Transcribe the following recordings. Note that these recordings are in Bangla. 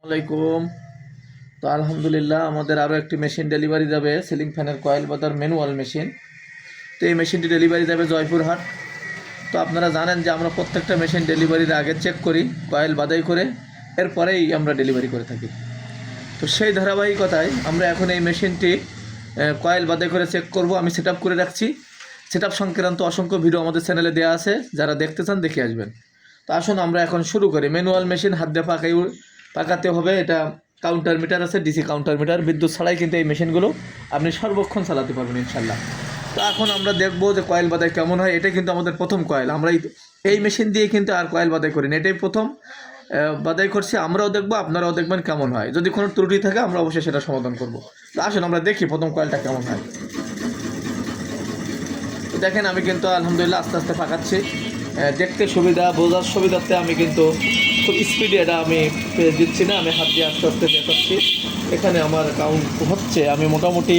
আলাইকুম। তো আলহামদুলিল্লাহ আমাদের আরও একটি মেশিন ডেলিভারি যাবে, সিলিং ফ্যানের কয়েল বাদার ম্যানুয়াল মেশিন। তো এই মেশিনটি ডেলিভারি যাবে জয়পুরহাট। তো আপনারা জানেন যে আমরা প্রত্যেকটা মেশিন ডেলিভারির আগে চেক করি কয়েল বাদাই করে, এরপরেই আমরা ডেলিভারি করে থাকি। তো সেই ধারাবাহিকতায় আমরা এখন এই মেশিনটি কয়েল বাদাই করে চেক করব। আমি সেট করে রাখছি। সেট সংক্রান্ত অসংখ্য ভিডিও আমাদের চ্যানেলে দেওয়া আছে, যারা দেখতে চান দেখে আসবেন। তো আসুন আমরা এখন শুরু করি। ম্যানুয়াল মেশিন, হাত দিয়ে পাকাতে হবে। এটা কাউন্টার মিটার আছে, ডিসি কাউন্টার মিটার, বিদ্যুৎ ছাড়াই কিন্তু এই মেশিনগুলো আপনি সর্বক্ষণ চালাতে পারবেন ইনশাল্লাহ। তো এখন আমরা দেখবো যে কয়েল বাদাই কেমন হয়। এটাই কিন্তু আমাদের প্রথম কয়েল, আমরা এই মেশিন দিয়ে কিন্তু আর কয়েল বাদাই করি না, এটাই প্রথম বাদাই করছি। আমরাও দেখবো, আপনারাও দেখবেন কেমন হয়। যদি কোনো ত্রুটি থাকে আমরা অবশ্যই সেটা সমাধান করবো। তো আসুন আমরা দেখি প্রথম কয়েলটা কেমন হয়। তো দেখেন আমি কিন্তু আলহামদুলিল্লাহ আস্তে আস্তে পাকাচ্ছি। দেখতে সুবিধা, বোঝার সুবিধাতে আমি কিন্তু খুব স্পিডে এটা আমি পেজ দিচ্ছি না, আমি হাত দিয়ে আস্তে আস্তে দেখাচ্ছি। এখানে আমার কাউন্ট হচ্ছে, আমি মোটামুটি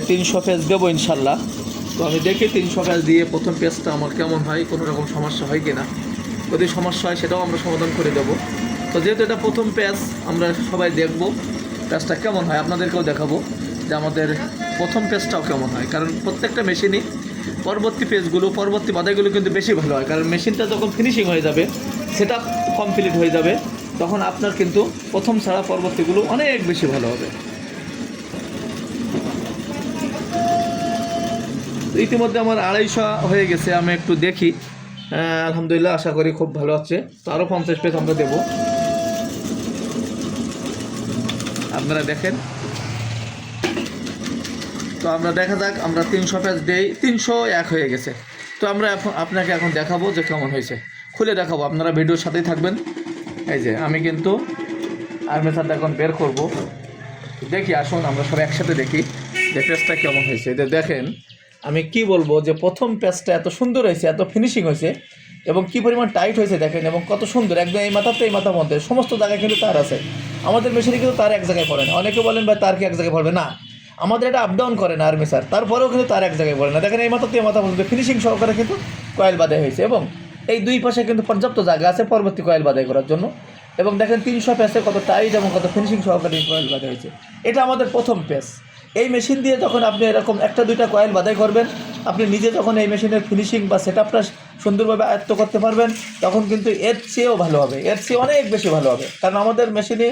300 পেজ দেবো ইনশাল্লাহ। তো আমি দেখি 300 পেজ দিয়ে প্রথম পেজটা আমার কেমন হয়, কোনো রকম সমস্যা হয় কি না। যদি সমস্যা হয় সেটাও আমরা সমাধান করে দেবো। তো যেহেতু এটা প্রথম পেজ, আমরা সবাই দেখব পেজটা কেমন হয়, আপনাদেরকেও দেখাবো যে আমাদের প্রথম পেজটাও কেমন হয়। কারণ প্রত্যেকটা মেশিনই পরবর্তী পেজগুলো, পরবর্তী বাধাইগুলো কিন্তু বেশি ভালো হয়। কারণ মেশিনটা যখন ফিনিশিং হয়ে যাবে, সেটা কমপ্লিট হয়ে যাবে, তখন আপনার কিন্তু প্রথম ছাড়া পরবর্তীগুলো অনেক বেশি ভালো হবে। ইতিমধ্যে আমার 250 হয়ে গেছে, আমি একটু দেখি। আলহামদুলিল্লাহ, আশা করি খুব ভালো হচ্ছে। তো আরও 50 পেজ আমরা দেবো, আপনারা দেখেন। তো আমরা দেখা যাক, আমরা 300 পেজ দেই, 301 হয়ে গেছে। তো আমরা আপনাকে এখন দেখাবো যে কেমন হয়েছে, খুলে দেখাবো। আপনারা ভিডিওর সাথেই থাকবেন। এই যে আমি কিন্তু আর্মেচারটা এখন বের করব। দেখি, আসুন আমরা সব একসাথে দেখি যে পেজটা কেমন হয়েছে। এটা দেখেন, আমি কি বলবো যে প্রথম পেজটা এত সুন্দর হয়েছে, এত ফিনিশিং হয়েছে, এবং কি পরিমাণ টাইট হয়েছে দেখেন, এবং কত সুন্দর একদম এই মাথাতে এই মাথার মধ্যে সমস্ত জায়গায় কিন্তু তার আছে। আমাদের মেশিনে কিন্তু তার এক জায়গায় পড়ে না। অনেকে বলেন ভাই তার কি এক জায়গায় পড়বে না, আমাদের এটা আপ ডাউন করে না আর্মেচার, তারপরেও কিন্তু তার এক জায়গায় পড়ে না। দেখেন এই মাথাতে এই মাথা মধ্যে ফিনিশিং সহকারে কিন্তু কয়েল বাঁধাই হয়েছে, এবং এই দুই পাশে কিন্তু পর্যাপ্ত জায়গা আছে পরবর্তী কয়েল বাঁধাই করার জন্য। এবং দেখেন 300 পেজে কত টাইট এবং কত ফিনিশিং সহকারে কয়েল বাঁধা হয়েছে। এটা আমাদের প্রথম পেজ। এই মেশিন দিয়ে যখন আপনি এরকম একটা দুইটা কয়েল বাঁধাই করবেন, আপনি নিজে যখন এই মেশিনের ফিনিশিং বা সেট আপটা সুন্দরভাবে আয়ত্ত করতে পারবেন, তখন কিন্তু এর চেয়েও ভালো হবে, এর চেয়ে অনেক বেশি ভালো হবে। কারণ আমাদের মেশিনে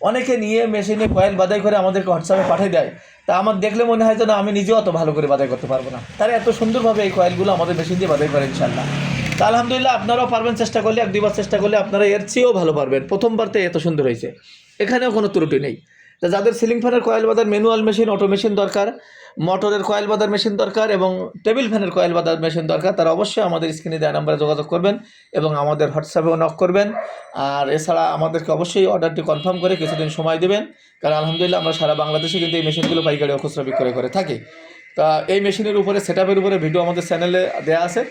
অনেকে নিয়ে মেশিনে কয়েল বাঁধাই করে আমাদেরকে হোয়াটসঅ্যাপে পাঠিয়ে দেয়। তা আমার দেখলে মনে হয় যে না, আমি নিজেও অত ভালো করে বাঁধাই করতে পারবো না, তারা এত সুন্দরভাবে এই কয়েলগুলো আমাদের মেশিন দিয়ে বাঁধাই করে ইনশাল্লাহ। তা আলহামদুলিল্লাহ, আপনারাও পারবেন, চেষ্টা করলে, 1-2 বার চেষ্টা করলে আপনারা এর চেয়েও ভালো পারবেন। প্রথমবারতে এত সুন্দর হয়েছে, এখানেও কোনো ত্রুটি নেই। তা যাদের সিলিং ফ্যানের কয়েল বাঁধার ম্যানুয়াল মেশিন, অটো মেশিন দরকার, মোটরের কয়েল বাঁধার মেশিন দরকার, এবং টেবিল ফ্যানের কয়েল বাঁধার মেশিন দরকার, তারা অবশ্যই আমাদের স্ক্রিনে দেওয়া নাম্বারে যোগাযোগ করবেন এবং আমাদের হোয়াটসঅ্যাপেও নক করবেন। আর এছাড়া আমাদেরকে অবশ্যই অর্ডারটি কনফার্ম করে কিছুদিন সময় দেবেন, কারণ আলহামদুলিল্লাহ আমরা সারা বাংলাদেশে কিন্তু এই মেশিনগুলো পাইকারি ও খুচরা বিক্রয় করে থাকি। তা এই মেশিনের উপরে, সেট আপের উপরে ভিডিও আমাদের চ্যানেলে দেওয়া আছে।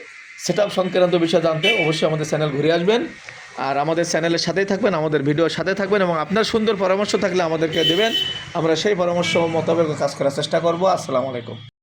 সেট আপ সংক্রান্ত বিষয় জানতে অবশ্যই আমাদের চ্যানেল ঘুরে আসবেন, আর আমাদের চ্যানেলের সাথেই থাকবেন, আমাদের ভিডিওর সাথে থাকবেন, এবং আপনার সুন্দর পরামর্শ থাকলে আমাদেরকে দেবেন। আমরা সেই পরামর্শ মোতাবেক কাজ করার চেষ্টা করব। আসসালামু আলাইকুম।